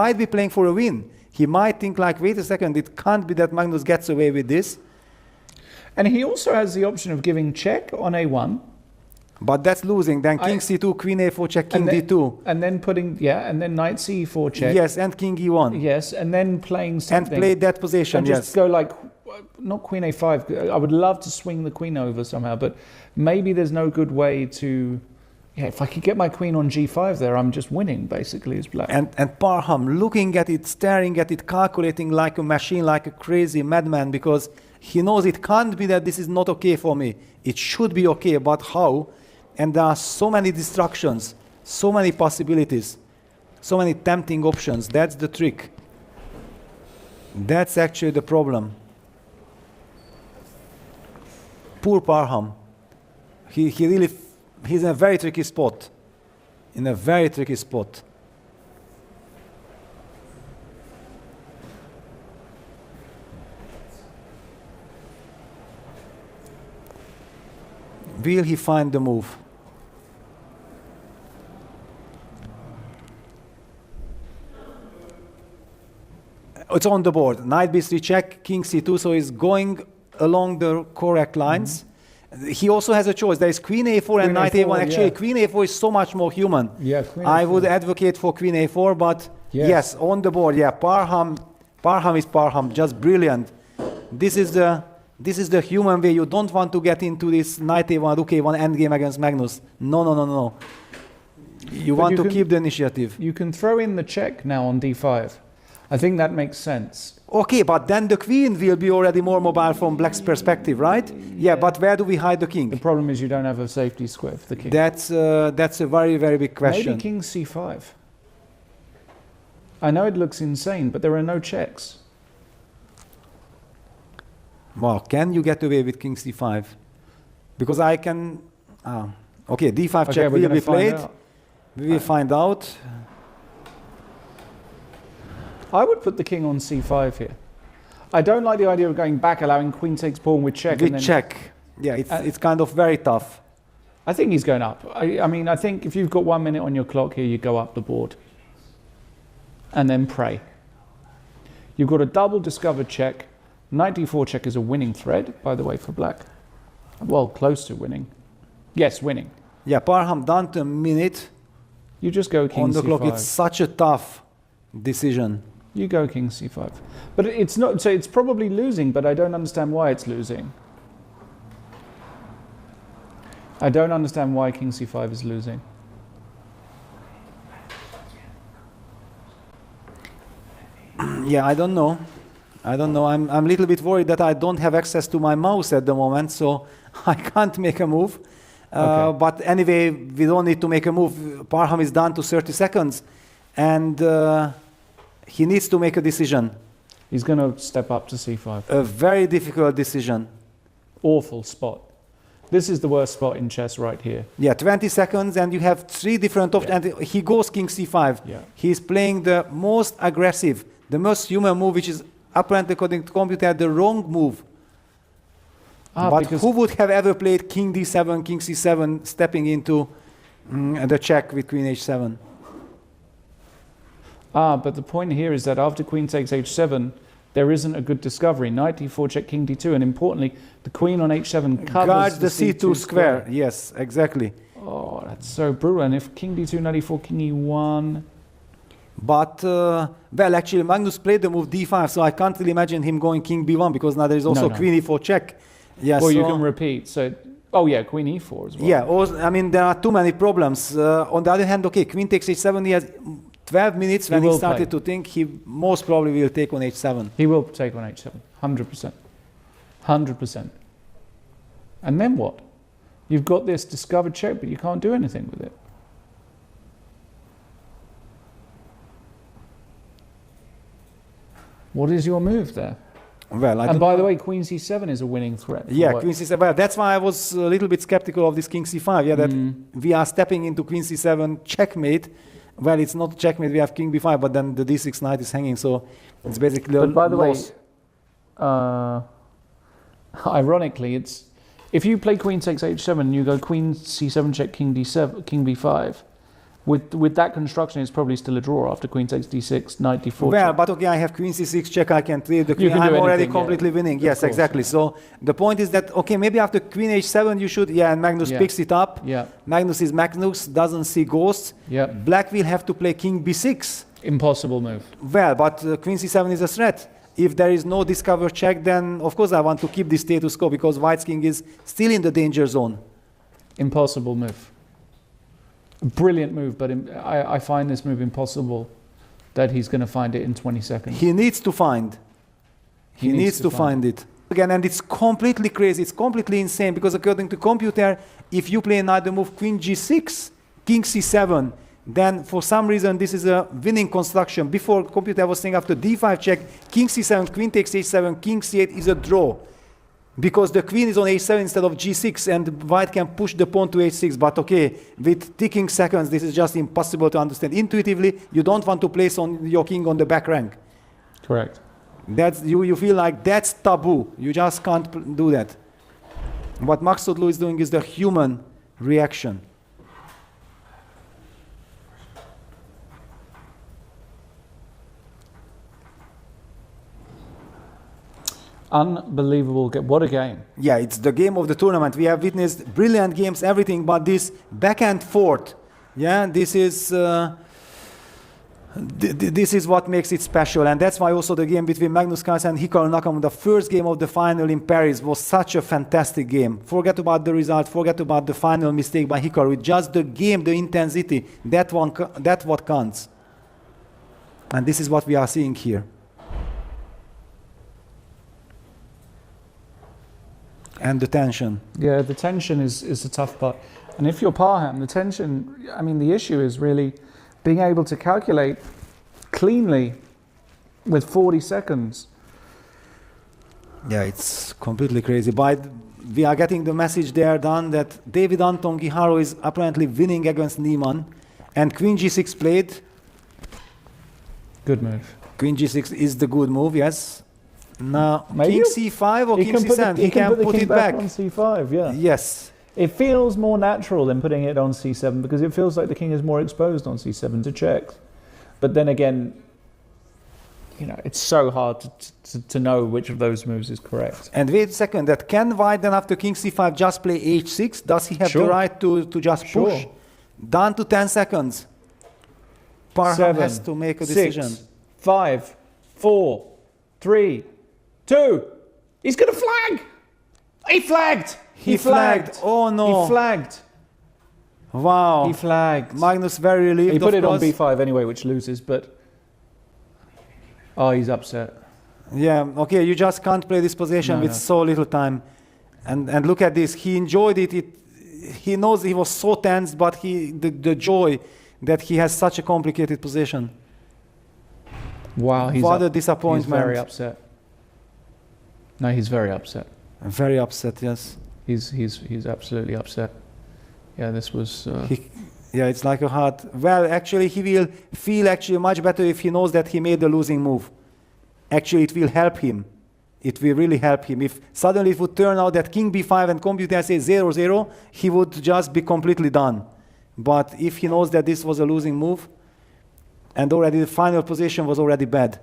might be playing for a win. He might think like, wait a second, it can't be that Magnus gets away with this. And he also has the option of giving check on a1. But that's losing. Then king c2, queen a4 check, king d2. And then putting, and then knight c4 check. Yes, and king e1. Yes, and then playing something. And play that position, and just go like, not queen a5. I would love to swing the queen over somehow, but maybe there's no good way to... Yeah, if I could get my queen on g5 there, I'm just winning, basically, as black. And Parham looking at it, staring at it, calculating like a machine, like a crazy madman, because he knows it can't be that this is not okay for me. It should be okay, but how? And there are so many distractions, so many possibilities, so many tempting options. That's the trick. That's actually the problem. Poor Parham. He's in a very tricky spot. In a very tricky spot. Will he find the move? It's on the board. Knight b3 check, king c2, so he's going along the correct lines. He also has a choice. There is queen a4 and knight a1. Actually, queen a4 is so much more human. Yeah, I would advocate for queen a4, but yes, on the board. Yeah, Parham is Parham, just brilliant. This is the human way. You don't want to get into this knight a1, rook a1 endgame against Magnus. No. You want to keep the initiative. You can throw in the check now on d5. I think that makes sense. Okay, but then the queen will be already more mobile from black's perspective, right? Yeah, but where do we hide the king? The problem is you don't have a safety square for the king. That's a very, very big question. Maybe king c5. I know it looks insane, but there are no checks. Well, can you get away with king c5? Because I can... okay, d5 check will be played. We will find out. I would put the king on c5 here. I don't like the idea of going back, allowing queen takes pawn with check. With check. Yeah, it's kind of very tough. I think he's going up. I mean, I think if you've got 1 minute on your clock here, you go up the board. And then pray. You've got a double discovered check. Knight d4 check is a winning thread, by the way, for black. Well, close to winning. Yes, winning. Yeah, Parham down to a minute. You just go king on the c5. clock. It's such a tough decision. You go king c5. But it's not, so it's probably losing, but I don't understand why it's losing. I don't understand why king c5 is losing. Yeah, I don't know. I'm a little bit worried that I don't have access to my mouse at the moment, so I can't make a move. Okay. But anyway, we don't need to make a move. Parham is down to 30 seconds, and he needs to make a decision. He's going to step up to c5. A very difficult decision. Awful spot. This is the worst spot in chess right here. Yeah, 20 seconds, and you have 3 different options. And he goes king c5. Yeah. He's playing the most aggressive, the most human move, which is apparently, according to computer, the wrong move. But who would have ever played king d7, king c7, stepping into the check with queen h7? But the point here is that after queen takes h7, there isn't a good discovery. Knight d4 check, king d2, and importantly, the queen on h7 covers guards the c2 square. Yes, exactly. Oh, that's so brutal. And if king d2, knight e4, king e1... But, well, actually, Magnus played the move d5, so I can't really imagine him going king b1, because now there is also queen e4 check. Yes, well, you can repeat. So, oh yeah, queen e4 as well. Yeah, I mean, there are too many problems. On the other hand, okay, queen takes h7, he has 12 minutes when he started to think. He most probably will take on h7. He will take on h7, 100%. 100%. And then what? You've got this discovered check, but you can't do anything with it. What is your move there? Well, and by the way, queen c7 is a winning threat. Yeah, queen c7. Well, that's why I was a little bit skeptical of this king c5. Yeah, that we are stepping into queen c7 checkmate. Well, it's not checkmate. We have king b5, but then the d6 knight is hanging, so it's basically. But by the way, ironically, it's if you play queen takes h7 and you go queen c7 check king d7 king b5, With that construction, it's probably still a draw after queen takes d6, knight d4. Well, but okay, I have queen c6 check, I can trade the queen. can do I'm already anything, completely winning. Yes, course, exactly. So the point is that, okay, maybe after queen h7 you should, and Magnus picks it up. Yeah. Magnus is Magnus, doesn't see ghosts. Yeah. Black will have to play king b6. Impossible move. Well, but queen c7 is a threat. If there is no discover check, then of course I want to keep the status quo because White's king is still in the danger zone. Impossible move. Brilliant move, but I find this move impossible that he's going to find it in 20 seconds. He needs to find. He needs to find it. Again, and it's completely crazy. It's completely insane because according to computer, if you play another move, queen g6, king c7, then for some reason this is a winning construction. Before computer was saying after d5 check, king c7, queen takes h7, king c8 is a draw. Because the queen is on h7 instead of g6 and white can push the pawn to h6. But okay, with ticking seconds, this is just impossible to understand. Intuitively, you don't want to place on your king on the back rank. Correct. That's, you feel like that's taboo. You just can't do that. What Maksudlu is doing is the human reaction. Unbelievable. What a game. Yeah, it's the game of the tournament. We have witnessed brilliant games, everything, but this back and forth, yeah, this is what makes it special. And that's why also the game between Magnus Carlsen and Hikaru Nakamura, the first game of the final in Paris, was such a fantastic game. Forget about the result, forget about the final mistake by Hikaru. Just the game, the intensity, that's what counts. And this is what we are seeing here. And the tension. Yeah, the tension is the tough part. And if you're Parham, the tension, I mean, the issue is really being able to calculate cleanly with 40 seconds. Yeah, it's completely crazy. But we are getting the message there done that David Anton Giharo is apparently winning against Niemann. And queen g6 played. Good move. Queen g6 is the good move, yes. Now, Maybe king c5 or king c7, he can put it back. On c5, yeah. Yes. It feels more natural than putting it on c7 because it feels like the king is more exposed on c7 to check. But then again, you know, it's so hard to know which of those moves is correct. And wait a second, that can white then after king c5 just play h6? Does he have the right to just push? Down to 10 seconds. Parham has to make a decision. 6, 5, 4, 3, 2. He's going to flag. He flagged. He flagged. Oh no. He flagged. Wow. He flagged. Magnus very relieved. He put it on b5 anyway, which loses, but oh, he's upset. Yeah, okay, you just can't play this position with so little time. And look at this. He enjoyed it. He knows he was so tense, but the joy that he has such a complicated position. Wow, what a disappointment. He's very upset. No, he's very upset. Very upset, yes. He's absolutely upset. Yeah, this was... yeah, it's like a hard... Well, actually, he will feel actually much better if he knows that he made the losing move. Actually, it will help him. It will really help him. If suddenly it would turn out that king b5 and computer says 0-0, he would just be completely done. But if he knows that this was a losing move, and already the final position was already bad,